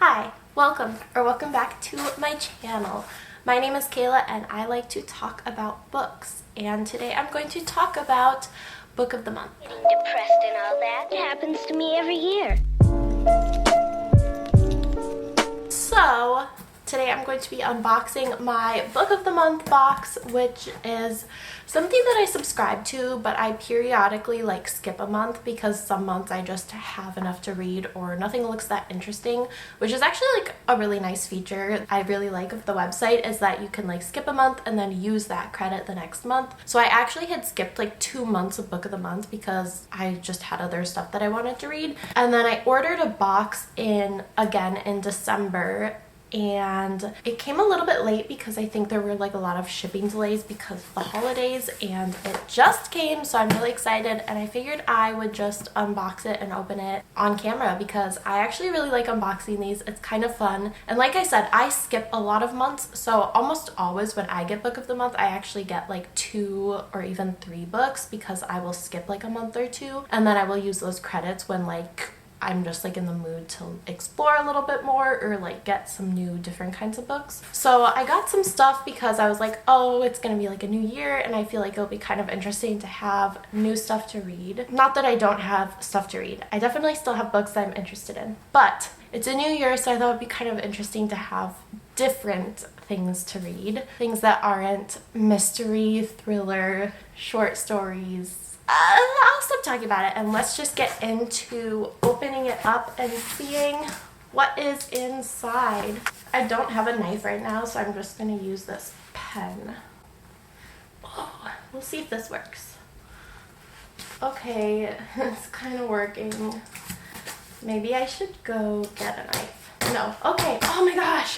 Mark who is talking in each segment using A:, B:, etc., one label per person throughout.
A: Hi, welcome back to my channel. My name is Kayla and I like to talk about books, and today I'm going to talk about Book of the Month.
B: Getting depressed and all that happens to me every year.
A: So today I'm going to be unboxing my Book of the Month box, which is something that I subscribe to, but I periodically skip a month because some months I just have enough to read or nothing looks that interesting, which is actually a really nice feature I really like of the website, is that you can skip a month and then use that credit the next month. So I actually had skipped 2 months of Book of the Month because I just had other stuff that I wanted to read, and then I ordered a box again in December, and it came a little bit late because I think there were a lot of shipping delays because of the holidays, and it just came, so I'm really excited, and I figured I would just unbox it and open it on camera because I actually really like unboxing these. It's kind of fun, and like I said, I skip a lot of months, so almost always when I get Book of the Month I actually get 2 or even 3 books because I will skip a month or two, and then I will use those credits when I'm just in the mood to explore a little bit more or get some new different kinds of books. So I got some stuff because I was oh, it's gonna be a new year and I feel it'll be kind of interesting to have new stuff to read. Not that I don't have stuff to read. I definitely still have books that I'm interested in, but it's a new year, so I thought it'd be kind of interesting to have different things to read. Things that aren't mystery, thriller, short stories. I'll stop talking about it and let's just get into opening it up and seeing what is inside. I don't have a knife right now, so I'm just going to use this pen. Oh, we'll see if this works. Okay, it's kind of working. Maybe I should go get a knife. No. Okay. Oh my gosh.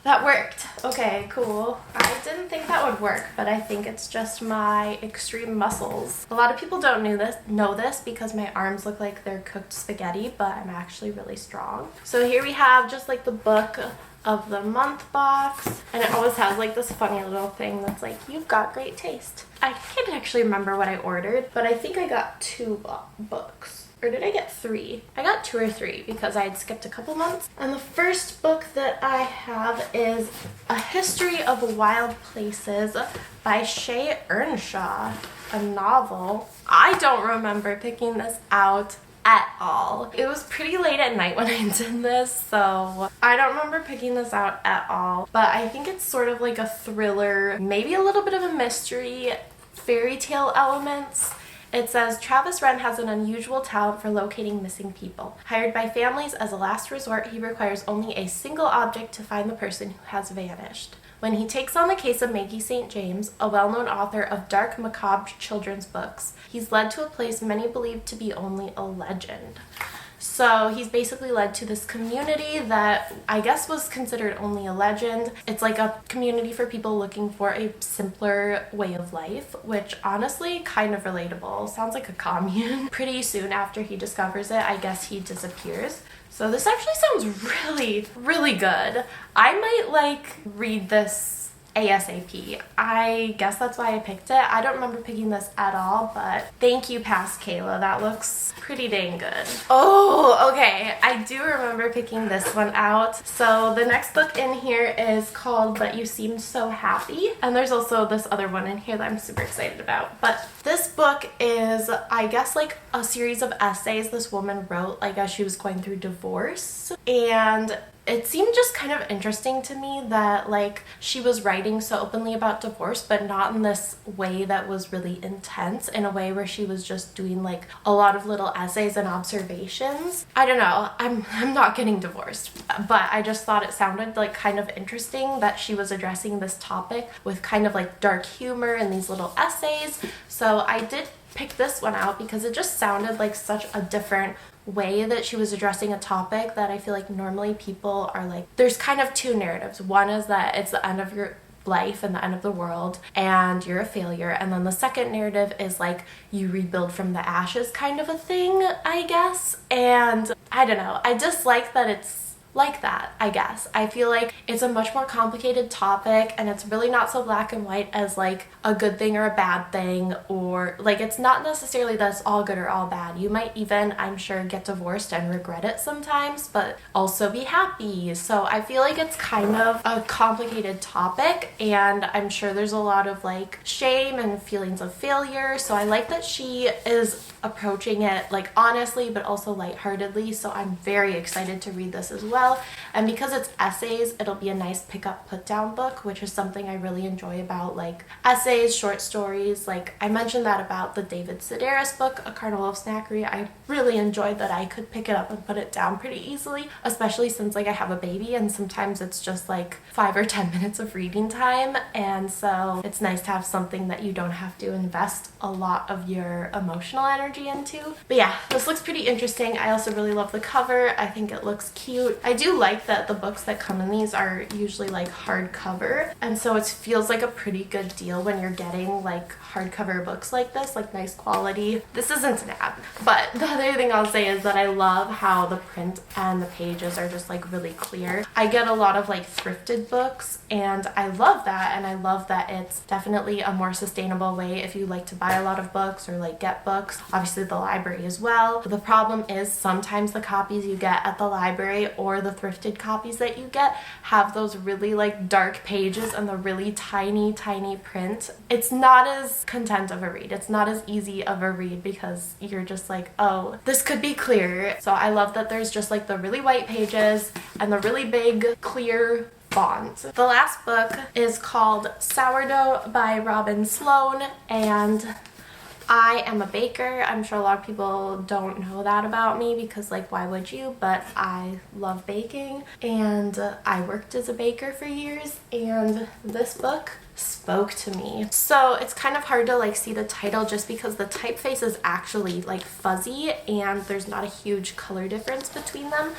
A: That worked. Okay, cool. I didn't think that would work, but I think it's just my extreme muscles. A lot of people don't know this because my arms look like they're cooked spaghetti, but I'm actually really strong. So here we have just the Book of the Month box, and it always has this funny little thing that's you've got great taste. I can't actually remember what I ordered, but I think I got 2 books. Or did I get 3? I got 2 or 3 because I had skipped a couple months. And the first book that I have is A History of Wild Places by Shay Earnshaw, a novel. I don't remember picking this out at all. It was pretty late at night when I did this, so I don't remember picking this out at all. But I think it's sort of a thriller, maybe a little bit of a mystery, fairy tale elements. It says, Travis Wren has an unusual talent for locating missing people. Hired by families as a last resort, he requires only a single object to find the person who has vanished. When he takes on the case of Maggie St. James, a well-known author of dark, macabre children's books, he's led to a place many believe to be only a legend. So he's basically led to this community that I guess was considered only a legend. It's a community for people looking for a simpler way of life, which honestly kind of relatable. Sounds like a commune. Pretty soon after he discovers it, I guess he disappears. So this actually sounds really, really good. I might read this ASAP. I guess that's why I picked it. I don't remember picking this at all, but thank you, past Kayla. That looks pretty dang good. Oh, okay. I do remember picking this one out. So the next book in here is called But You Seemed So Happy. And there's also this other one in here that I'm super excited about. But this book is, I guess, a series of essays this woman wrote as she was going through divorce. And it seemed just kind of interesting to me that she was writing so openly about divorce, but not in this way that was really intense, in a way where she was just doing a lot of little essays and observations. I don't know, I'm not getting divorced, but I just thought it sounded kind of interesting that she was addressing this topic with kind of dark humor and these little essays. So I did pick this one out because it just sounded like such a different way that she was addressing a topic that I feel normally people are there's kind of 2 narratives. One is that it's the end of your life and the end of the world and you're a failure, and then the second narrative is you rebuild from the ashes kind of a thing, I guess. And I don't know, I just like that it's like that, I guess. I feel like it's a much more complicated topic, and it's really not so black and white as like a good thing or a bad thing, or like it's not necessarily that it's all good or all bad. You might even, I'm sure, get divorced and regret it sometimes, but also be happy. So I feel like it's kind of a complicated topic, and I'm sure there's a lot of like shame and feelings of failure. So I like that she is approaching it like honestly but also lightheartedly, so I'm very excited to read this as well. And because it's essays, it'll be a nice pick up put down book, which is something I really enjoy about like essays, short stories. Like I mentioned that about the David Sedaris book, A Carnival of Snackery. I really enjoyed that I could pick it up and put it down pretty easily, especially since like I have a baby and sometimes it's just like 5 or 10 minutes of reading time, and so it's nice to have something that you don't have to invest a lot of your emotional energy into. But yeah, this looks pretty interesting. I also really love the cover. I think it looks cute. I do like that the books that come in these are usually like hardcover, and so it feels like a pretty good deal when you're getting like hardcover books like this, like nice quality. This isn't an ad, but the other thing I'll say is that I love how the print and the pages are just like really clear. I get a lot of like thrifted books, and I love that, and I love that it's definitely a more sustainable way if you like to buy a lot of books or like get books. Obviously the library as well. The problem is sometimes the copies you get at the library or the thrifted copies that you get have those really like dark pages and the really tiny print. It's not as content of a read. It's not as easy of a read because you're just like, oh, this could be clearer. So I love that there's just like the really white pages and the really big clear font. The last book is called Sourdough by Robin Sloan, and I am a baker. I'm sure a lot of people don't know that about me because like why would you, but I love baking, and I worked as a baker for years, and this book spoke to me. So it's kind of hard to like see the title just because the typeface is actually like fuzzy and there's not a huge color difference between them.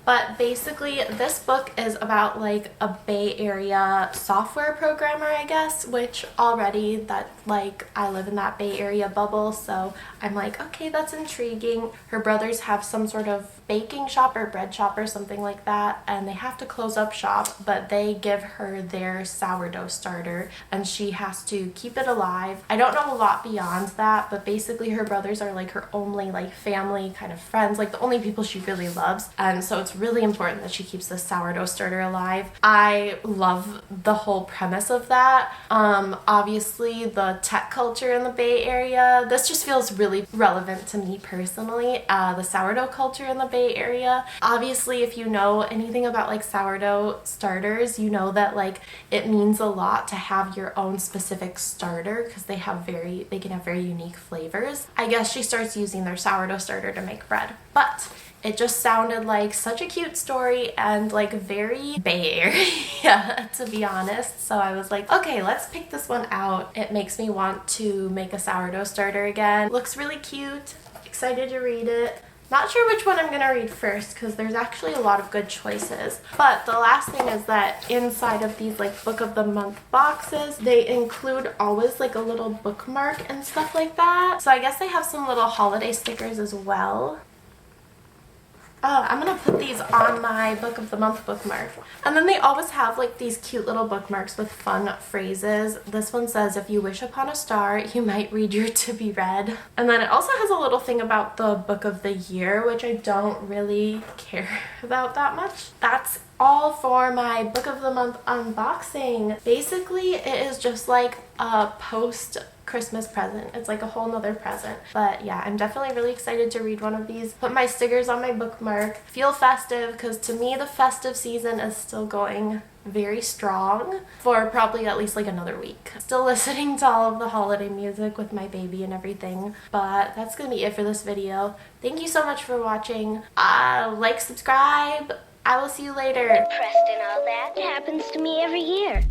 A: But basically this book is about like a Bay Area software programmer, I guess, which already that like I live in that Bay Area bubble, so I'm like, okay, that's intriguing. Her brothers have some sort of baking shop or bread shop or something like that, and they have to close up shop, but they give her their sourdough starter and she has to keep it alive. I don't know a lot beyond that, but basically her brothers are like her only like family kind of friends, like the only people she really loves, and so it's really important that she keeps this sourdough starter alive. I love the whole premise of that. Obviously the tech culture in the Bay Area, this just feels really relevant to me personally. The sourdough culture in the Bay Area. Obviously if you know anything about like sourdough starters, you know that like it means a lot to have your own specific starter because they can have very unique flavors. I guess she starts using their sourdough starter to make bread, but it just sounded like such a cute story and like very Bay Area to be honest. So I was like, okay, let's pick this one out. It makes me want to make a sourdough starter again. Looks really cute. Excited to read it. Not sure which one I'm gonna read first because there's actually a lot of good choices. But the last thing is that inside of these like book of the month boxes, they include always like a little bookmark and stuff like that. So I guess they have some little holiday stickers as well. Oh, I'm gonna put these on my book of the month bookmark. And then they always have like these cute little bookmarks with fun phrases. This one says, if you wish upon a star, you might read your to be read. And then it also has a little thing about the book of the year, which I don't really care about that much. That's all for my book of the month unboxing. Basically, it is just like a post Christmas present. It's like a whole nother present. But yeah, I'm definitely really excited to read one of these. Put my stickers on my bookmark. Feel festive because to me the festive season is still going very strong for probably at least like another week. Still listening to all of the holiday music with my baby and everything. But that's gonna be it for this video. Thank you so much for watching. Like, subscribe. I will see you later.
B: Preston, all that happens to me every year.